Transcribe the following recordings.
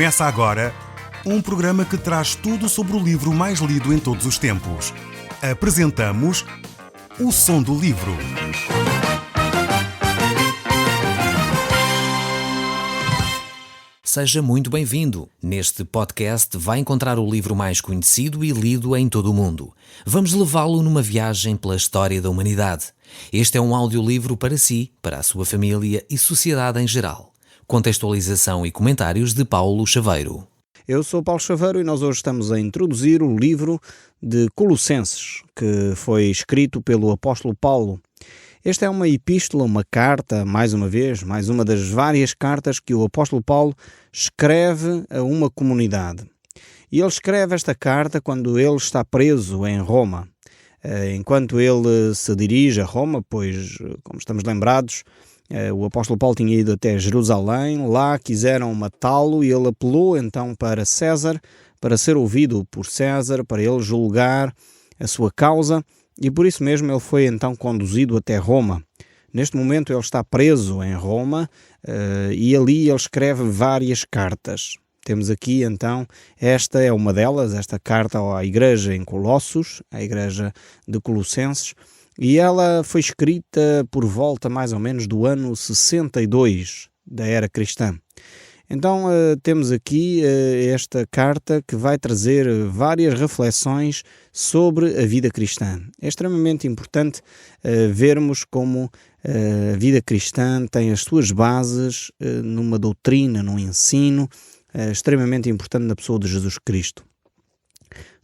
Começa agora um programa que traz tudo sobre o livro mais lido em todos os tempos. Apresentamos O Som do Livro. Seja muito bem-vindo. Neste podcast vai encontrar o livro mais conhecido e lido em todo o mundo. Vamos levá-lo numa viagem pela história da humanidade. Este é um audiolivro para si, para a sua família e sociedade em geral. Contextualização e comentários de Paulo Chaveiro. Eu sou Paulo Chaveiro e nós hoje estamos a introduzir o livro de Colossenses, que foi escrito pelo apóstolo Paulo. Esta é uma epístola, uma carta, mais uma vez, mais uma das várias cartas que o apóstolo Paulo escreve a uma comunidade. E ele escreve esta carta quando ele está preso em Roma. Enquanto ele se dirige a Roma, pois, como estamos lembrados, o apóstolo Paulo tinha ido até Jerusalém, lá quiseram matá-lo e ele apelou então para César, para ser ouvido por César, para ele julgar a sua causa, e por isso mesmo ele foi então conduzido até Roma. Neste momento ele está preso em Roma e ali ele escreve várias cartas. Temos aqui então, esta é uma delas, esta carta à igreja em Colossos, à igreja de Colossenses, e ela foi escrita por volta mais ou menos do ano 62 da era cristã. Então temos aqui esta carta que vai trazer várias reflexões sobre a vida cristã. É extremamente importante vermos como a vida cristã tem as suas bases numa doutrina, num ensino extremamente importante na pessoa de Jesus Cristo.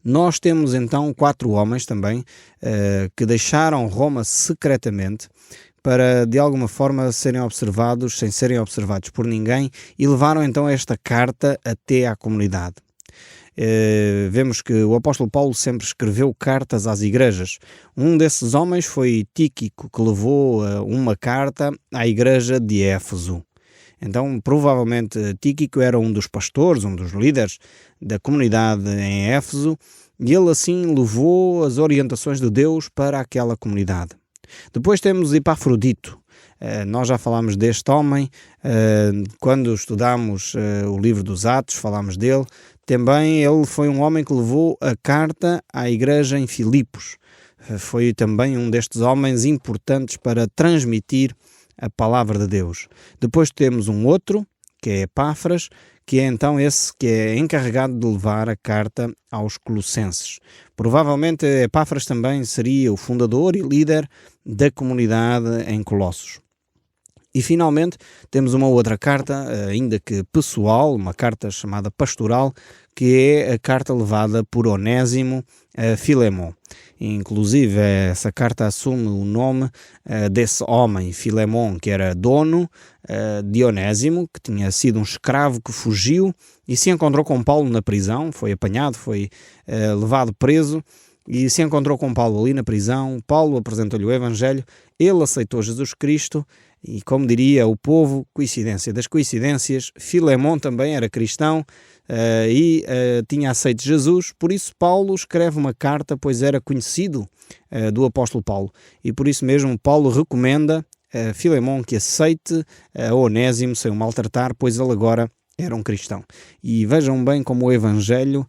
Nós temos então 4 homens também que deixaram Roma secretamente para de alguma forma serem observados sem serem observados por ninguém e levaram então esta carta até à comunidade. Vemos que o apóstolo Paulo sempre escreveu cartas às igrejas. Um desses homens foi Tíquico, que levou uma carta à igreja de Éfeso. Então, provavelmente, Tíquico era um dos pastores, um dos líderes da comunidade em Éfeso, e ele assim levou as orientações de Deus para aquela comunidade. Depois temos Epafrodito. Nós já falámos deste homem, quando estudamos o livro dos Atos, falámos dele. Também ele foi um homem que levou a carta à igreja em Filipos. Foi também um destes homens importantes para transmitir a palavra de Deus. Depois temos um outro, que é Epáfras, que é então esse que é encarregado de levar a carta aos Colossenses. Provavelmente Epáfras também seria o fundador e líder da comunidade em Colossos. E finalmente temos uma outra carta, ainda que pessoal, uma carta chamada pastoral, que é a carta levada por Onésimo a Filemon. Inclusive essa carta assume o nome desse homem, Filemon, que era dono de Onésimo, que tinha sido um escravo que fugiu e se encontrou com Paulo na prisão, foi apanhado, foi levado preso e se encontrou com Paulo ali na prisão. Paulo apresentou-lhe o Evangelho, ele aceitou Jesus Cristo e, como diria o povo, coincidência das coincidências, Filemon também era cristão e tinha aceito Jesus, por isso Paulo escreve uma carta, pois era conhecido do apóstolo Paulo, e por isso mesmo Paulo recomenda a Filemon que aceite a Onésimo sem o maltratar, pois ele agora era um cristão. E vejam bem como o Evangelho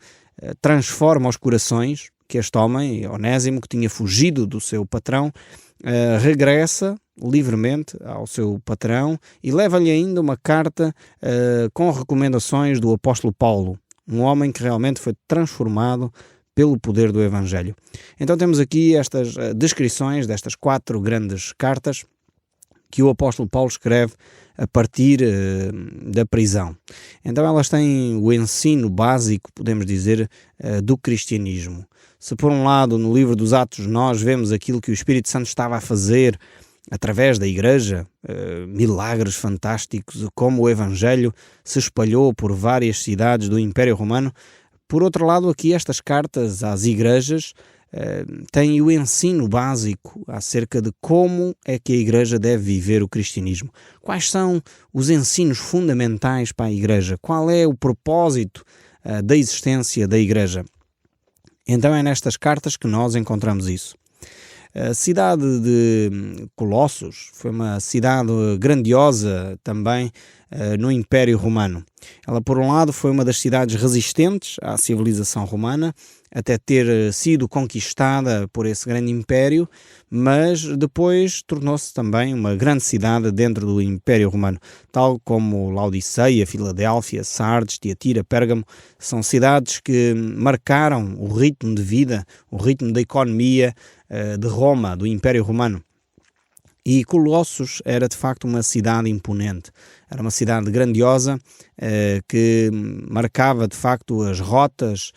transforma os corações, que este homem, Onésimo, que tinha fugido do seu patrão, regressa livremente ao seu patrão e leva-lhe ainda uma carta com recomendações do apóstolo Paulo, um homem que realmente foi transformado pelo poder do Evangelho. Então temos aqui estas descrições destas 4 grandes cartas que o apóstolo Paulo escreve a partir da prisão. Então elas têm o ensino básico, podemos dizer, do cristianismo. Se por um lado no livro dos Atos nós vemos aquilo que o Espírito Santo estava a fazer através da igreja, milagres fantásticos, como o Evangelho se espalhou por várias cidades do Império Romano, por outro lado aqui estas cartas às igrejas têm o ensino básico acerca de como é que a igreja deve viver o cristianismo. Quais são os ensinos fundamentais para a igreja? Qual é o propósito da existência da igreja? Então é nestas cartas que nós encontramos isso. A cidade de Colossos foi uma cidade grandiosa também no Império Romano. Ela, por um lado, foi uma das cidades resistentes à civilização romana, até ter sido conquistada por esse grande império, mas depois tornou-se também uma grande cidade dentro do Império Romano, tal como Laodiceia, Filadélfia, Sardes, Tiatira, Pérgamo, são cidades que marcaram o ritmo de vida, o ritmo da economia de Roma, do Império Romano. E Colossos era de facto uma cidade imponente, era uma cidade grandiosa que marcava de facto as rotas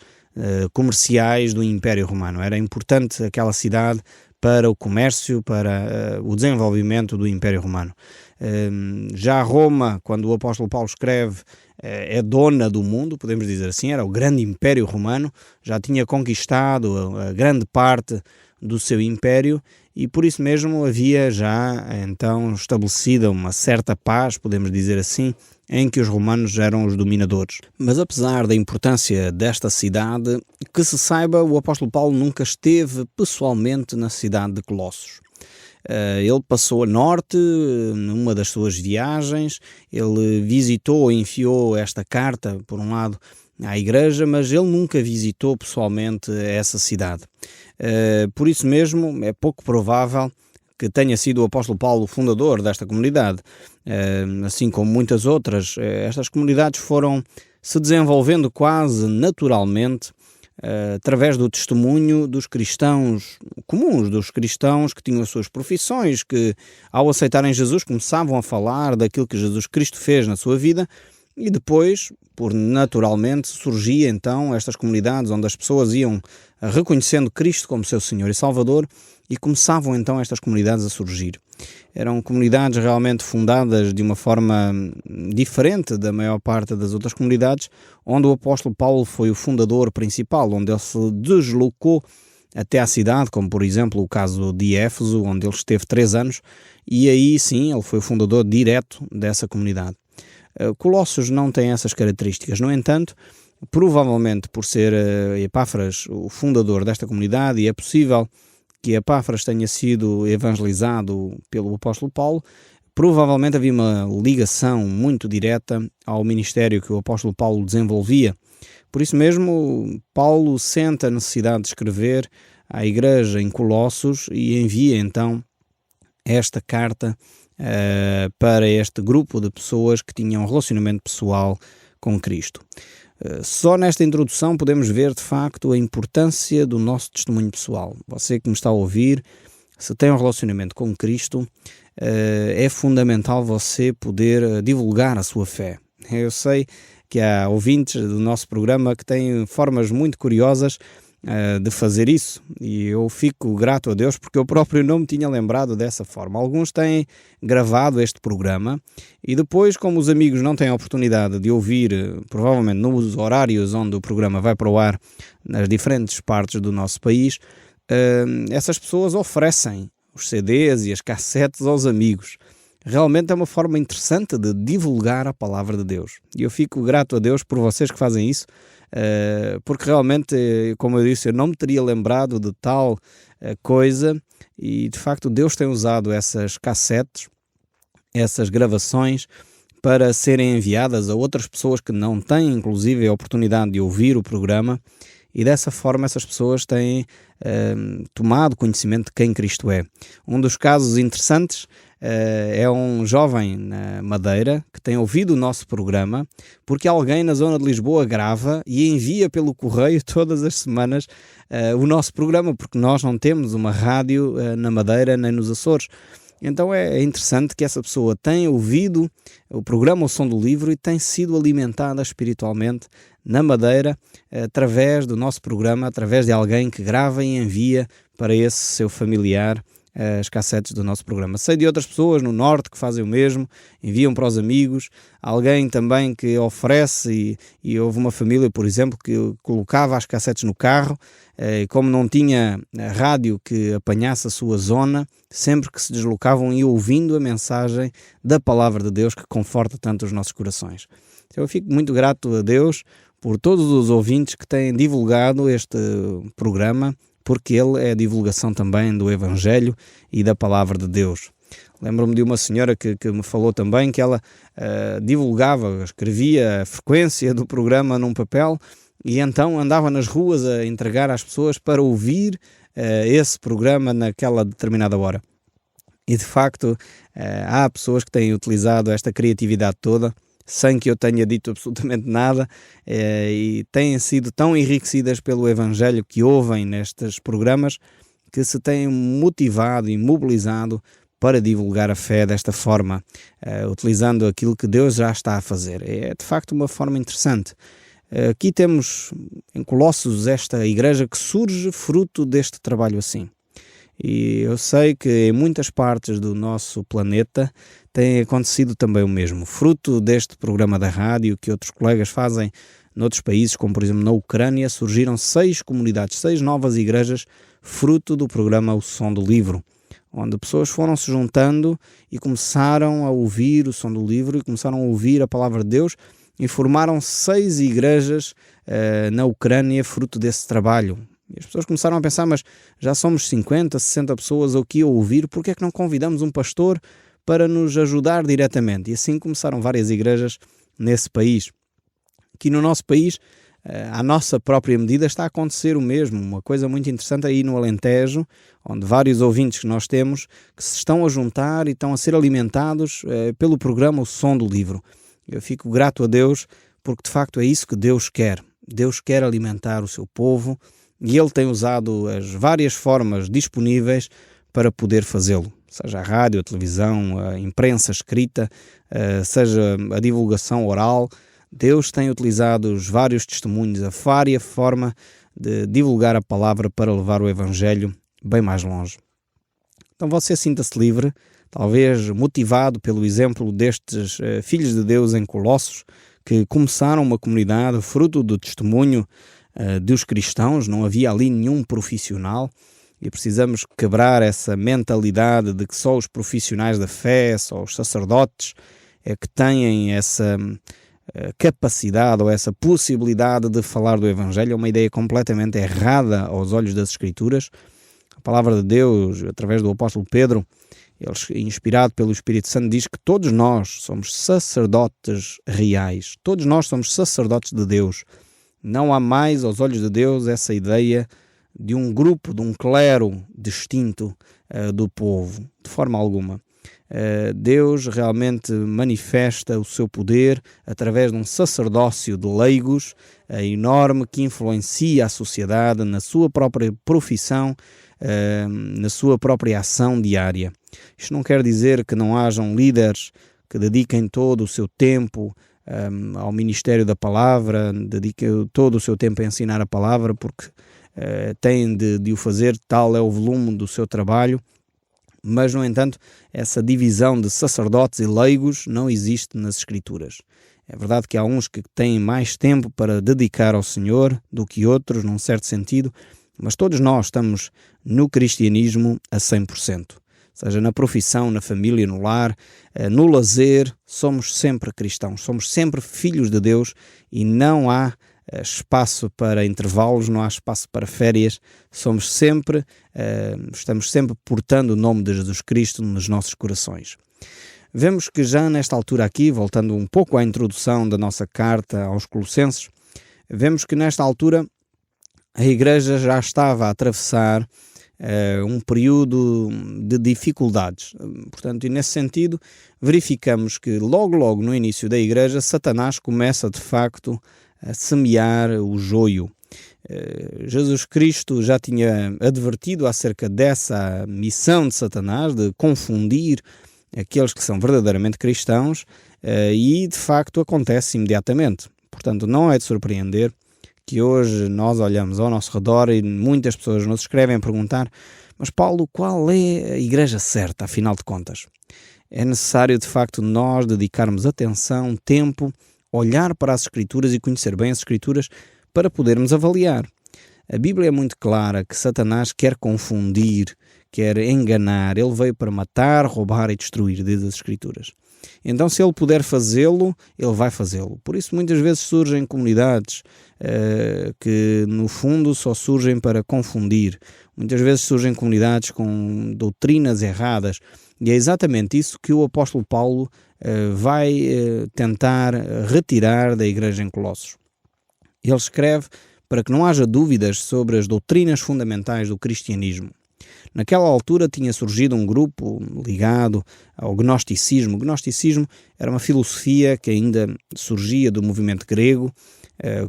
comerciais do Império Romano. Era importante aquela cidade para o comércio, para o desenvolvimento do Império Romano. Já Roma, quando o apóstolo Paulo escreve, é dona do mundo, podemos dizer assim, era o grande Império Romano, já tinha conquistado a grande parte do seu império e por isso mesmo havia já então estabelecida uma certa paz, podemos dizer assim, em que os romanos eram os dominadores. Mas apesar da importância desta cidade, que se saiba, o apóstolo Paulo nunca esteve pessoalmente na cidade de Colossos. Ele passou a norte numa das suas viagens, ele visitou, enviou esta carta, por um lado, à igreja, mas ele nunca visitou pessoalmente essa cidade. Por isso mesmo, é pouco provável que tenha sido o apóstolo Paulo o fundador desta comunidade. Assim como muitas outras, estas comunidades foram se desenvolvendo quase naturalmente através do testemunho dos cristãos comuns, dos cristãos que tinham as suas profissões, que ao aceitarem Jesus começavam a falar daquilo que Jesus Cristo fez na sua vida e depois, por naturalmente, surgia então estas comunidades onde as pessoas iam reconhecendo Cristo como seu Senhor e Salvador e começavam então estas comunidades a surgir. Eram comunidades realmente fundadas de uma forma diferente da maior parte das outras comunidades, onde o apóstolo Paulo foi o fundador principal, onde ele se deslocou até à cidade, como por exemplo o caso de Éfeso, onde ele esteve 3 anos, e aí sim ele foi o fundador direto dessa comunidade. Colossos não tem essas características, no entanto, provavelmente por ser Epáfras o fundador desta comunidade, e é possível que Epáfras tenha sido evangelizado pelo apóstolo Paulo, provavelmente havia uma ligação muito direta ao ministério que o apóstolo Paulo desenvolvia. Por isso mesmo, Paulo sente a necessidade de escrever à igreja em Colossos e envia então esta carta para este grupo de pessoas que tinham um relacionamento pessoal com Cristo. Só nesta introdução podemos ver de facto a importância do nosso testemunho pessoal. Você que me está a ouvir, se tem um relacionamento com Cristo, é fundamental você poder divulgar a sua fé. Eu sei que há ouvintes do nosso programa que têm formas muito curiosas de fazer isso e eu fico grato a Deus porque eu próprio não me tinha lembrado dessa forma. Alguns têm gravado este programa e depois, como os amigos não têm a oportunidade de ouvir, provavelmente nos horários onde o programa vai para o ar nas diferentes partes do nosso país, essas pessoas oferecem os CDs e as cassetes aos amigos. Realmente é uma forma interessante de divulgar a palavra de Deus. E eu fico grato a Deus por vocês que fazem isso, porque realmente, como eu disse, eu não me teria lembrado de tal coisa e de facto Deus tem usado essas cassetes, essas gravações para serem enviadas a outras pessoas que não têm inclusive a oportunidade de ouvir o programa e dessa forma essas pessoas têm tomado conhecimento de quem Cristo é. Um dos casos interessantes é um jovem na Madeira que tem ouvido o nosso programa porque alguém na zona de Lisboa grava e envia pelo correio todas as semanas o nosso programa, porque nós não temos uma rádio na Madeira nem nos Açores. Então é interessante que essa pessoa tenha ouvido o programa O Som do Livro e tem sido alimentada espiritualmente na Madeira através do nosso programa, através de alguém que grava e envia para esse seu familiar as cassetes do nosso programa. Sei de outras pessoas no Norte que fazem o mesmo, enviam para os amigos, alguém também que oferece e houve uma família, por exemplo, que colocava as cassetes no carro, como não tinha rádio que apanhasse a sua zona, sempre que se deslocavam e ouvindo a mensagem da Palavra de Deus que conforta tanto os nossos corações. Então eu fico muito grato a Deus por todos os ouvintes que têm divulgado este programa, porque ele é a divulgação também do Evangelho e da Palavra de Deus. Lembro-me de uma senhora que me falou também que ela divulgava, escrevia a frequência do programa num papel e então andava nas ruas a entregar às pessoas para ouvir esse programa naquela determinada hora. E de facto há pessoas que têm utilizado esta criatividade toda sem que eu tenha dito absolutamente nada e têm sido tão enriquecidas pelo Evangelho que ouvem nestes programas que se têm motivado e mobilizado para divulgar a fé desta forma, utilizando aquilo que Deus já está a fazer. É de facto uma forma interessante. Aqui temos em Colossos esta igreja que surge fruto deste trabalho assim. E eu sei que em muitas partes do nosso planeta tem acontecido também o mesmo. Fruto deste programa da rádio que outros colegas fazem noutros países, como por exemplo na Ucrânia, surgiram 6 comunidades, 6 novas igrejas, fruto do programa O Som do Livro, onde pessoas foram se juntando e começaram a ouvir o som do livro e começaram a ouvir a palavra de Deus e formaram 6 igrejas na Ucrânia, fruto desse trabalho. E as pessoas começaram a pensar, mas já somos 50, 60 pessoas aqui a ouvir, porque é que não convidamos um pastor para nos ajudar diretamente? E assim começaram várias igrejas nesse país. Aqui no nosso país, à nossa própria medida, está a acontecer o mesmo. Uma coisa muito interessante aí no Alentejo, onde vários ouvintes que nós temos que se estão a juntar e estão a ser alimentados pelo programa O Som do Livro. Eu fico grato a Deus, porque de facto é isso que Deus quer. Deus quer alimentar o seu povo e Ele tem usado as várias formas disponíveis para poder fazê-lo. Seja a rádio, a televisão, a imprensa escrita, seja a divulgação oral. Deus tem utilizado os vários testemunhos, a vária forma de divulgar a palavra para levar o Evangelho bem mais longe. Então você sinta-se livre, talvez motivado pelo exemplo destes filhos de Deus em Colossos, que começaram uma comunidade fruto do testemunho dos cristãos. Não havia ali nenhum profissional e precisamos quebrar essa mentalidade de que só os profissionais da fé, só os sacerdotes é que têm essa capacidade ou essa possibilidade de falar do Evangelho. É uma ideia completamente errada aos olhos das Escrituras. A palavra de Deus, através do apóstolo Pedro, ele, inspirado pelo Espírito Santo, diz que todos nós somos sacerdotes reais. Todos nós somos sacerdotes de Deus. Não há mais aos olhos de Deus essa ideia de um grupo, de um clero distinto do povo, de forma alguma. Deus realmente manifesta o seu poder através de um sacerdócio de leigos enorme que influencia a sociedade na sua própria profissão, na sua própria ação diária. Isto não quer dizer que não hajam líderes que dediquem todo o seu tempo ao ministério da palavra, dediquem todo o seu tempo a ensinar a palavra, porque têm de o fazer, tal é o volume do seu trabalho. Mas, no entanto, essa divisão de sacerdotes e leigos não existe nas Escrituras. É verdade que há uns que têm mais tempo para dedicar ao Senhor do que outros, num certo sentido, mas todos nós estamos no cristianismo a 100%. Seja na profissão, na família, no lar, no lazer, somos sempre cristãos, somos sempre filhos de Deus e não há espaço para intervalos, não há espaço para férias. Estamos sempre portando o nome de Jesus Cristo nos nossos corações. Vemos que já nesta altura aqui, voltando um pouco à introdução da nossa carta aos Colossenses, vemos que nesta altura a Igreja já estava a atravessar um período de dificuldades. Portanto, e nesse sentido, verificamos que logo no início da Igreja, Satanás começa de facto a semear o joio. Jesus Cristo já tinha advertido acerca dessa missão de Satanás, de confundir aqueles que são verdadeiramente cristãos, e de facto acontece imediatamente. Portanto, não é de surpreender que hoje nós olhamos ao nosso redor e muitas pessoas nos escrevem a perguntar: mas Paulo, qual é a igreja certa, afinal de contas? É necessário de facto nós dedicarmos atenção, tempo, olhar para as Escrituras e conhecer bem as Escrituras para podermos avaliar. A Bíblia é muito clara que Satanás quer confundir, quer enganar. Ele veio para matar, roubar e destruir, diz as Escrituras. Então, se ele puder fazê-lo, ele vai fazê-lo. Por isso, muitas vezes surgem comunidades que, no fundo, só surgem para confundir. Muitas vezes surgem comunidades com doutrinas erradas. E é exatamente isso que o apóstolo Paulo vai tentar retirar da igreja em Colossos. Ele escreve para que não haja dúvidas sobre as doutrinas fundamentais do cristianismo. Naquela altura tinha surgido um grupo ligado ao gnosticismo. O gnosticismo era uma filosofia que ainda surgia do movimento grego,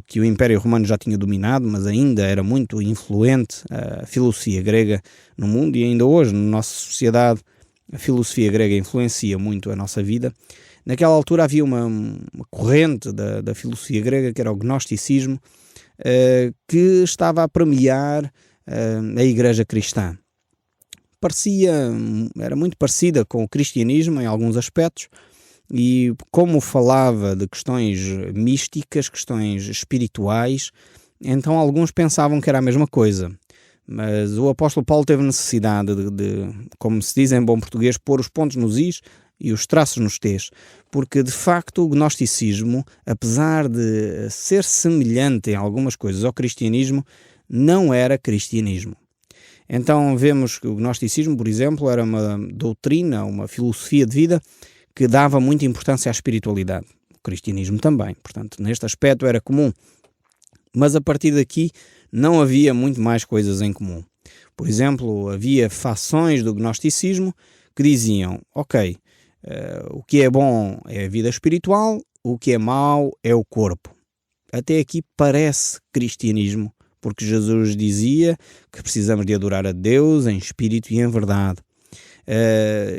que o Império Romano já tinha dominado, mas ainda era muito influente a filosofia grega no mundo, e ainda hoje, na nossa sociedade, a filosofia grega influencia muito a nossa vida. Naquela altura havia uma corrente da filosofia grega, que era o gnosticismo, que estava a premiar a igreja cristã. Era muito parecida com o cristianismo em alguns aspectos, e como falava de questões místicas, questões espirituais, então alguns pensavam que era a mesma coisa. Mas o apóstolo Paulo teve necessidade de, como se diz em bom português, pôr os pontos nos is e os traços nos t's, porque de facto o gnosticismo, apesar de ser semelhante em algumas coisas ao cristianismo, não era cristianismo. Então vemos que o gnosticismo, por exemplo, era uma doutrina, uma filosofia de vida que dava muita importância à espiritualidade. O cristianismo também, portanto, neste aspecto era comum. Mas a partir daqui não havia muito mais coisas em comum. Por exemplo, havia fações do gnosticismo que diziam, ok, o que é bom é a vida espiritual, o que é mau é o corpo. Até aqui parece cristianismo, porque Jesus dizia que precisamos de adorar a Deus em espírito e em verdade.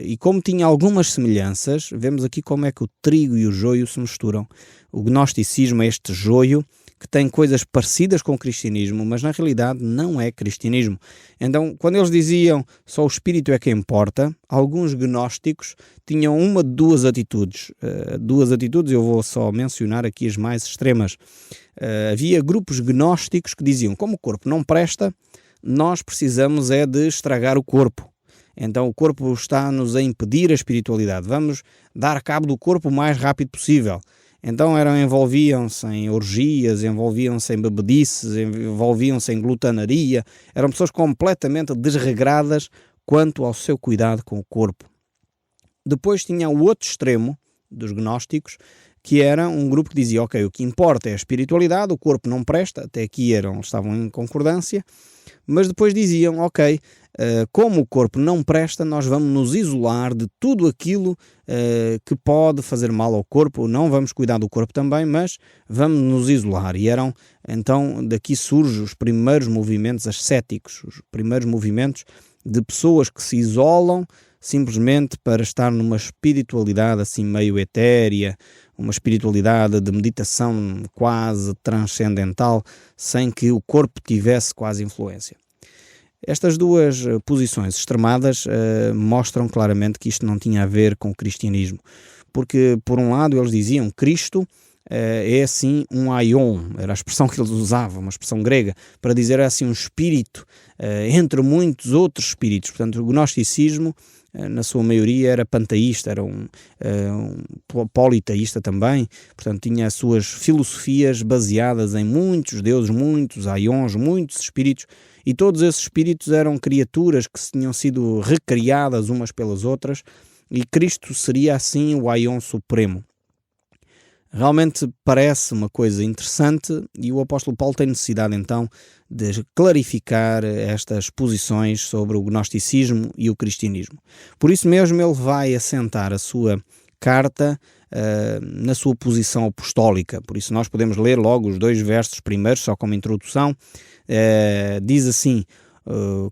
E como tinha algumas semelhanças, vemos aqui como é que o trigo e o joio se misturam. O gnosticismo é este joio que tem coisas parecidas com o cristianismo, mas na realidade não é cristianismo. Então, quando eles diziam só o espírito é que importa, alguns gnósticos tinham uma de duas atitudes. Eu vou só mencionar aqui as mais extremas. Havia grupos gnósticos que diziam, como o corpo não presta, nós precisamos é de estragar o corpo. Então o corpo está-nos a impedir a espiritualidade. Vamos dar cabo do corpo o mais rápido possível. Então envolviam-se em orgias, envolviam-se em bebedices, envolviam-se em glutanaria. Eram pessoas completamente desregradas quanto ao seu cuidado com o corpo. Depois tinha o outro extremo dos gnósticos, que era um grupo que dizia, ok, o que importa é a espiritualidade, o corpo não presta, até aqui estavam em concordância, mas depois diziam, ok, como o corpo não presta, nós vamos nos isolar de tudo aquilo que pode fazer mal ao corpo, não vamos cuidar do corpo também, mas vamos nos isolar. E então daqui surgem os primeiros movimentos ascéticos, os primeiros movimentos de pessoas que se isolam simplesmente para estar numa espiritualidade assim meio etérea, uma espiritualidade de meditação quase transcendental, sem que o corpo tivesse quase influência. Estas duas posições extremadas mostram claramente que isto não tinha a ver com o cristianismo, porque por um lado eles diziam Cristo é assim um aion, era a expressão que eles usavam, uma expressão grega, para dizer assim um espírito entre muitos outros espíritos. Portanto, o gnosticismo na sua maioria era panteísta, era um politeísta também, portanto tinha as suas filosofias baseadas em muitos deuses, muitos aions, muitos espíritos, e todos esses espíritos eram criaturas que tinham sido recriadas umas pelas outras, e Cristo seria assim o aion supremo. Realmente parece uma coisa interessante e o apóstolo Paulo tem necessidade então de clarificar estas posições sobre o gnosticismo e o cristianismo. Por isso mesmo ele vai assentar a sua carta na sua posição apostólica. Por isso nós podemos ler logo os 2 versos primeiros, só como introdução. Diz assim,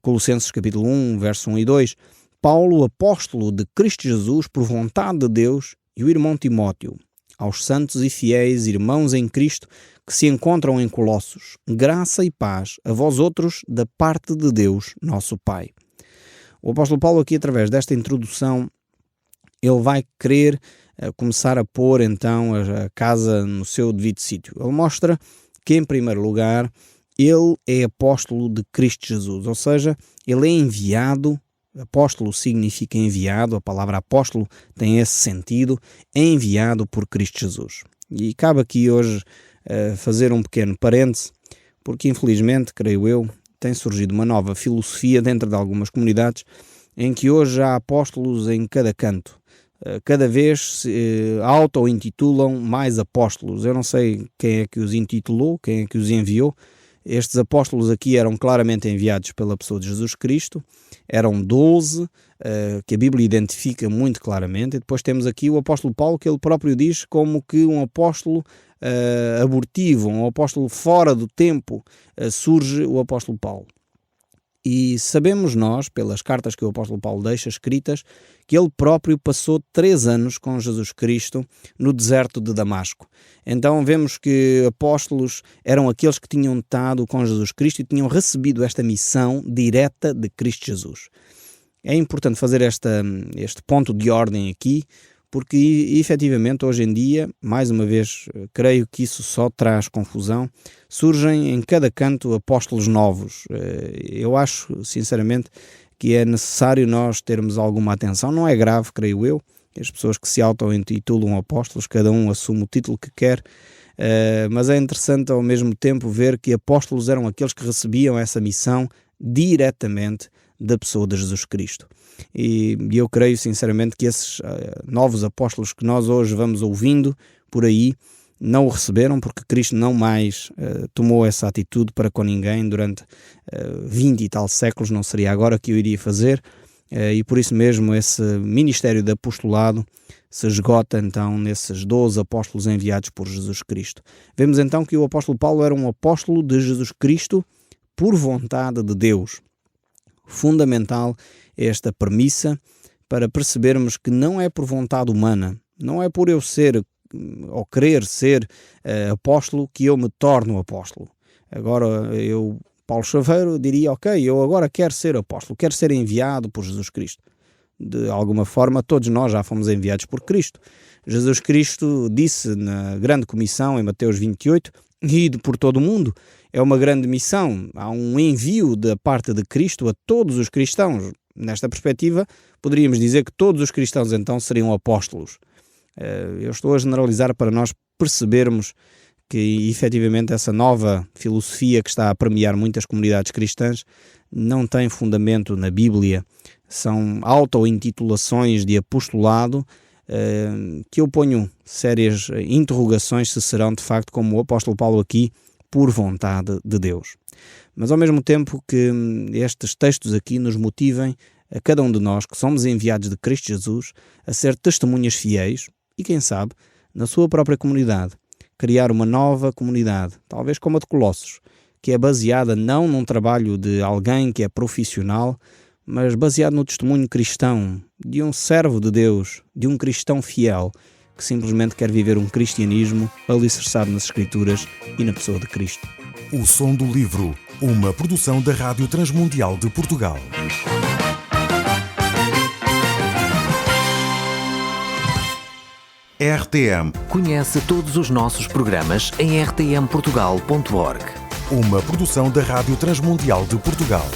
Colossenses capítulo 1, verso 1 e 2, Paulo, apóstolo de Cristo Jesus, por vontade de Deus, e o irmão Timóteo, aos santos e fiéis irmãos em Cristo que se encontram em Colossos, graça e paz a vós outros da parte de Deus, nosso Pai. O apóstolo Paulo aqui, através desta introdução, ele vai querer começar a pôr então a casa no seu devido sítio. Ele mostra que, em primeiro lugar, ele é apóstolo de Cristo Jesus, ou seja, ele é enviado Apóstolo significa enviado, a palavra apóstolo tem esse sentido, enviado por Cristo Jesus. E cabe aqui hoje fazer um pequeno parêntese, porque infelizmente, creio eu, tem surgido uma nova filosofia dentro de algumas comunidades em que hoje há apóstolos em cada canto. Cada vez se auto-intitulam mais apóstolos. Eu não sei quem é que os intitulou, quem é que os enviou. Estes apóstolos aqui eram claramente enviados pela pessoa de Jesus Cristo. Eram 12, que a Bíblia identifica muito claramente. E depois temos aqui o apóstolo Paulo, que ele próprio diz como que um apóstolo abortivo, um apóstolo fora do tempo, surge o apóstolo Paulo. E sabemos nós, pelas cartas que o apóstolo Paulo deixa escritas, que ele próprio passou 3 anos com Jesus Cristo no deserto de Damasco. Então vemos que apóstolos eram aqueles que tinham estado com Jesus Cristo e tinham recebido esta missão direta de Cristo Jesus. É importante fazer este ponto de ordem aqui, porque efetivamente hoje em dia, mais uma vez, creio que isso só traz confusão. Surgem em cada canto apóstolos novos. Eu acho, sinceramente, que é necessário nós termos alguma atenção. Não é grave, creio eu, as pessoas que se auto-intitulam apóstolos, cada um assume o título que quer, mas é interessante ao mesmo tempo ver que apóstolos eram aqueles que recebiam essa missão diretamente da pessoa de Jesus Cristo. E eu creio sinceramente que esses novos apóstolos que nós hoje vamos ouvindo por aí não o receberam, porque Cristo não mais tomou essa atitude para com ninguém durante 20 e tal séculos. Não seria agora que eu iria fazer, e por isso mesmo esse ministério de apostolado se esgota então nesses 12 apóstolos enviados por Jesus Cristo. Vemos então que o apóstolo Paulo era um apóstolo de Jesus Cristo por vontade de Deus. Fundamental esta premissa para percebermos que não é por vontade humana, não é por eu ser ou querer ser apóstolo que eu me torno apóstolo. Agora eu, Paulo Chaveiro, diria, ok, eu agora quero ser apóstolo, quero ser enviado por Jesus Cristo. De alguma forma todos nós já fomos enviados por Cristo. Jesus Cristo disse na grande comissão em Mateus 28, ide por todo o mundo. É uma grande missão, há um envio da parte de Cristo a todos os cristãos. Nesta perspectiva, poderíamos dizer que todos os cristãos então seriam apóstolos. Eu estou a generalizar para nós percebermos que efetivamente essa nova filosofia que está a permear muitas comunidades cristãs não tem fundamento na Bíblia. São auto-intitulações de apostolado que eu ponho sérias interrogações se serão de facto como o apóstolo Paulo aqui, por vontade de Deus. Mas ao mesmo tempo que estes textos aqui nos motivem a cada um de nós que somos enviados de Cristo Jesus a ser testemunhas fiéis e, quem sabe, na sua própria comunidade, criar uma nova comunidade, talvez como a de Colossos, que é baseada não num trabalho de alguém que é profissional, mas baseado no testemunho cristão de um servo de Deus, de um cristão fiel, que simplesmente quer viver um cristianismo alicerçado nas Escrituras e na pessoa de Cristo. O Som do Livro, uma produção da Rádio Transmundial de Portugal. RTM. Conhece todos os nossos programas em rtmportugal.org. Uma produção da Rádio Transmundial de Portugal.